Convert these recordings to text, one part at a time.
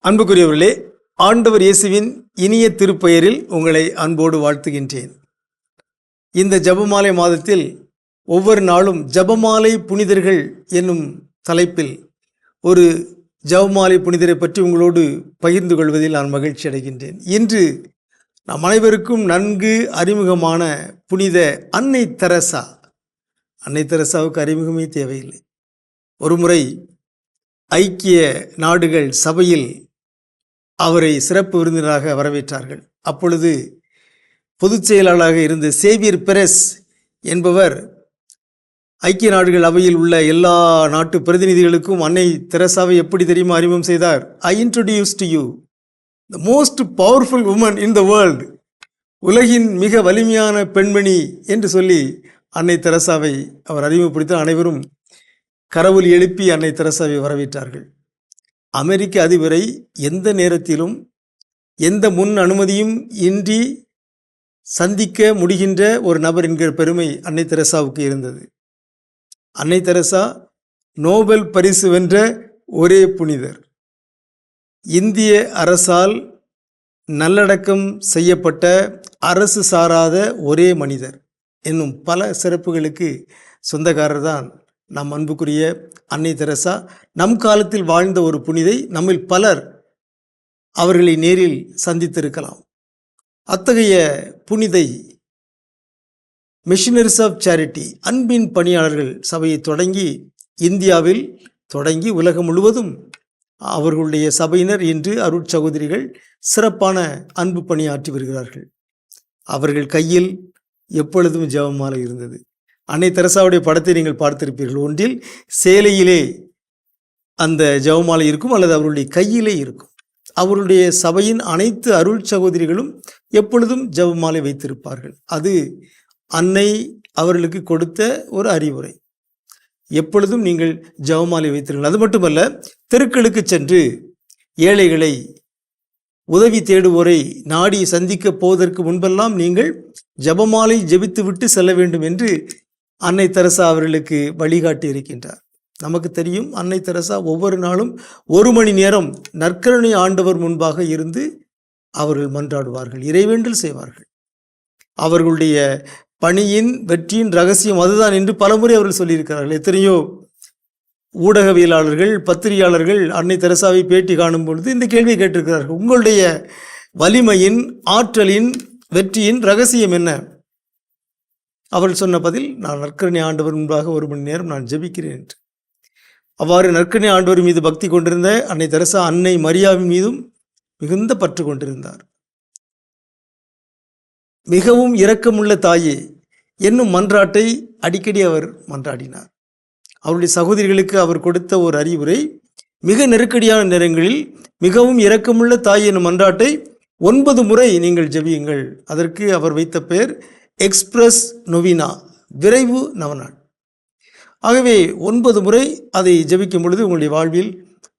அன்புக்குரியவர்களே, ஆண்டவர் இயேசுவின் இனிய திருப்பெயரில் உங்களை அன்போடு வாழ்த்துகின்றேன். இந்த ஜெபமாலை மாதத்தில் ஒவ்வொரு நாளும் ஜெபமாலை புனிதர்கள் என்னும் தலைப்பில் ஒரு ஜெபமாலை புனிதரை பற்றி உங்களோடு பகிர்ந்து கொள்வதில் நான் மகிழ்ச்சி அடைகின்றேன். இன்று நம் அனைவருக்கும் நன்கு அறிமுகமான புனித அன்னை தெரசா. அன்னை தெரசாவுக்கு அறிமுகமே தேவையில்லை. ஒருமுறை ஐக்கிய நாடுகள் சபையில் அவரை சிறப்பு விருந்தினராக வரவேற்றார்கள். அப்பொழுது பொதுச் செயலாளராக இருந்த சேவியர் பெரஸ் என்பவர் ஐக்கிய நாடுகள் அவையில் உள்ள எல்லா நாட்டு பிரதிநிதிகளுக்கும் அன்னை தெரசாவை எப்படி தெரியுமா அறிமுகம் செய்தார்? I introduce to you the most powerful woman in the world, உலகின் மிக வலிமையான பெண்மணி என்று சொல்லி அன்னை தெரசாவை அவர் அறிமுகப்படுத்த அனைவரும் கரவொலி எழுப்பி அன்னை தெரசாவை வரவேற்றார்கள். அமெரிக்க அதிபரை எந்த நேரத்திலும் எந்த முன் அனுமதியும் இன்றி சந்திக்க முடிகின்ற ஒரு நபர் என்கிற பெருமை அன்னை தெரசாவுக்கு இருந்தது. அன்னை தெரசா நோபல் பரிசு வென்ற ஒரே புனிதர், இந்திய அரசால் நல்லடக்கம் செய்யப்பட்ட அரசு சாராத ஒரே மனிதர் என்னும் பல சிறப்புகளுக்கு சொந்தக்காரர் தான் நம் அன்புக்குரிய அன்னை தெரசா. நம் காலத்தில் வாழ்ந்த ஒரு புனிதை. நம்மில் பலர் அவர்களை நேரில் சந்தித்திருக்கலாம். அத்தகைய புனிதை மிஷனரிஸ் ஆஃப் சேரிட்டி, அன்பின் பணியாளர்கள் சபையை தொடங்கி இந்தியாவில் தொடங்கி உலகம் முழுவதும் அவர்களுடைய சபையினர் இன்று அருட்சகோதரிகள் சிறப்பான அன்பு பணியாற்றி வருகிறார்கள். அவர்கள் கையில் எப்பொழுதும் ஜெபமாலை இருந்தது. அன்னை தெரசாவுடைய படத்தை நீங்கள் பார்த்திருப்பீர்கள். ஒன்றில் சேலையிலே அந்த ஜெபமாலை இருக்கும், அல்லது அவருடைய கையிலே இருக்கும். அவருடைய சபையின் அனைத்து அருள் சகோதரிகளும் எப்பொழுதும் ஜெபமாலை வைத்திருப்பார்கள். அது அன்னை அவர்களுக்கு கொடுத்த ஒரு அறிவுரை. எப்பொழுதும் நீங்கள் ஜெபமாலை வைத்திருங்கள். அது மட்டுமல்ல, தெருக்களுக்கு சென்று ஏழைகளை, உதவி தேடுவோரை நாடி சந்திக்க போவதற்கு முன்பெல்லாம் நீங்கள் ஜெபமாலை ஜெபித்து விட்டு செல்ல வேண்டும் என்று அன்னை தெரசா அவர்களுக்கு வழிகாட்டி இருக்கின்றார். நமக்கு தெரியும், அன்னை தெரசா ஒவ்வொரு நாளும் 1 மணி நேரம் நற்கருணை ஆண்டவர் முன்பாக இருந்து அவர்கள் மன்றாடுவார்கள், இறைவேண்டல் செய்வார்கள். அவர்களுடைய பணியின் வெற்றியின் ரகசியம் அதுதான் என்று பலமுறை அவர்கள் சொல்லியிருக்கிறார்கள். எத்தனையோ ஊடகவியலாளர்கள், பத்திரிகையாளர்கள் அன்னை தெரசாவை பேட்டி காணும் பொழுது இந்த கேள்வியை கேட்டிருக்கிறார்கள், உங்களுடைய வலிமையின், ஆற்றலின், வெற்றியின் ரகசியம் என்ன? அவர்கள் சொன்ன பதில், நான் நற்கருணை ஆண்டவர் முன்பாக 1 மணி நேரம் நான் ஜெபிக்கிறேன் என்று. அவ்வாறு நற்கருணை ஆண்டவர் மீது பக்தி கொண்டிருந்த அன்னை தெரசா அன்னை மரியாவின் மீதும் மிகுந்த பற்று கொண்டிருந்தார். மிகவும் இரக்கமுள்ள தாயே என்னும் மன்றாட்டை அடிக்கடி அவர் மன்றாடினார். அவருடைய சகோதரிகளுக்கு அவர் கொடுத்த ஒரு அறிவுரை, மிக நெருக்கடியான நேரங்களில் மிகவும் இரக்கமுள்ள தாய் என்னும் மன்றாட்டை 9 முறை நீங்கள் ஜெபியுங்கள். அதற்கு அவர் வைத்த பெயர் எக்ஸ்பிரஸ் நொவினா, விரைவு நவநாள். ஆகவே 9 முறை அதை ஜெபிக்கும் பொழுது உங்களுடைய வாழ்வில்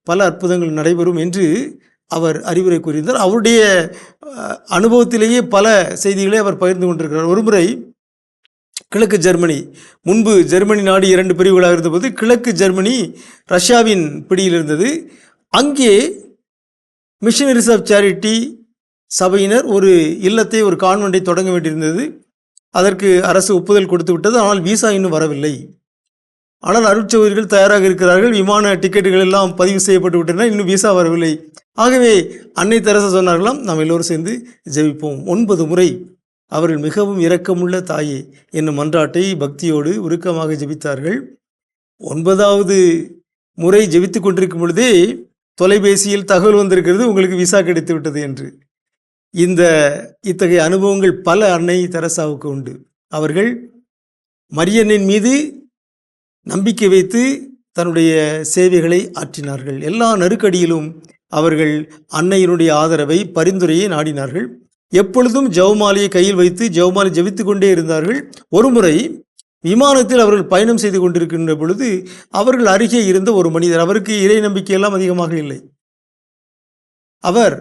பல அற்புதங்கள் நடைபெறும் என்று அவர் அறிவுரை கூறியிருந்தார். அவருடைய அனுபவத்திலேயே பல செய்திகளை அவர் பகிர்ந்து கொண்டிருக்கிறார். ஒருமுறை கிழக்கு ஜெர்மனி, முன்பு ஜெர்மனி நாடு 2 பிரிவுகளாக இருந்தபோது கிழக்கு ஜெர்மனி ரஷ்யாவின் பிடியில் இருந்தது. அங்கே மிஷனரிஸ் ஆஃப் சேரிட்டி சபையினர் ஒரு இல்லத்தை, ஒரு கான்வென்ட்டை தொடங்க வேண்டியிருந்தது. அதற்கு அரசு ஒப்புதல் கொடுத்து விட்டது. ஆனால் விசா இன்னும் வரவில்லை. ஆனால் அருட்சகோதரிகள் தயாராக இருக்கிறார்கள். விமான டிக்கெட்டுகள் எல்லாம் பதிவு செய்யப்பட்டு விட்டன, இன்னும் விசா வரவில்லை. ஆகவே அன்னை தெரசா சொன்னார்களாம், நாம் எல்லோரும் சேர்ந்து ஜெபிப்போம். 9 முறை அவர்கள் மிகவும் இரக்கமுள்ள தாயே என்னும் மன்றாட்டை பக்தியோடு உருக்கமாக ஜெபித்தார்கள். 9வது முறை ஜெபித்து கொண்டிருக்கும் பொழுதே தொலைபேசியில் தகவல் வந்திருக்கிறது, உங்களுக்கு விசா கிடைத்து விட்டது என்று. இத்தகைய அனுபவங்கள் பல அன்னை தெரசாவுக்கு உண்டு. அவர்கள் மரியன்னின் மீது நம்பிக்கை வைத்து தன்னுடைய சேவைகளை ஆற்றினார்கள். எல்லா நெருக்கடியிலும் அவர்கள் அன்னையினுடைய ஆதரவை, பரிந்துரையை நாடினார்கள். எப்பொழுதும் ஜெபமாலையை கையில் வைத்து ஜெபமாலை ஜெபித்து கொண்டே இருந்தார்கள். ஒருமுறை விமானத்தில் அவர்கள் பயணம் செய்து கொண்டிருக்கின்ற பொழுது அவர்கள் அருகே இருந்த ஒரு மனிதர், அவருக்கு இறை நம்பிக்கையெல்லாம் அதிகமாக இல்லை. அவர்,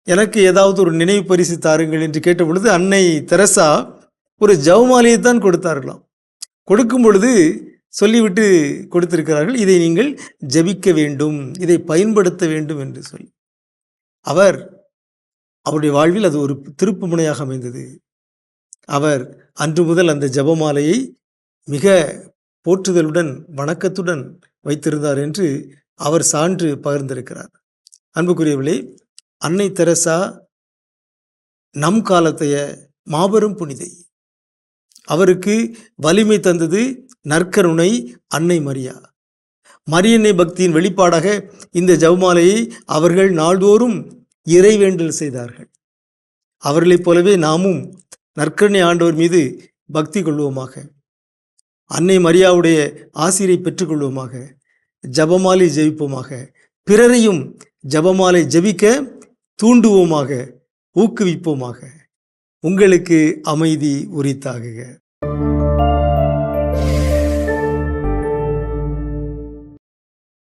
எனக்கு ஏதாவது ஒரு நினைவு பரிசு தாருங்கள் என்று கேட்ட பொழுது அன்னை தெரசா ஒரு ஜெபமாலையை தான் கொடுத்தார்களாம். கொடுக்கும் பொழுது சொல்லிவிட்டு கொடுத்திருக்கிறார்கள், இதை நீங்கள் ஜெபிக்க வேண்டும், இதை பயன்படுத்த வேண்டும் என்று சொல்லி. அவருடைய வாழ்வில் அது ஒரு திருப்பு முனையாக அமைந்தது. அவர் அன்று முதல் அந்த ஜெபமாலையை மிக போற்றுதலுடன் வணக்கத்துடன் வைத்திருந்தார் என்று அவர் சான்று பகிர்ந்திருக்கிறார். அன்புக்குரியவர்களே, அன்னை தெரசா நம் காலத்தைய மாபெரும் புனிதை. அவருக்கு வலிமை தந்தது நற்கருணை அன்னை மரியா. மரியன்னை பக்தியின் வெளிப்பாடாக இந்த ஜெபமாலையை அவர்கள் நாள்தோறும் இறைவேண்டல் செய்தார்கள். அவர்களைப் போலவே நாமும் நற்கருணை ஆண்டவர் மீது பக்தி கொள்வோமாக. அன்னை மரியாவுடைய ஆசிரை பெற்றுக்கொள்வோமாக. ஜெபமாலை ஜெபிப்போமாக. பிறரையும் ஜெபமாலை ஜெபிக்க தூண்டுவோமாக, ஊக்குவிப்போமாக. உங்களுக்கு அமைதி உரித்தாகுக.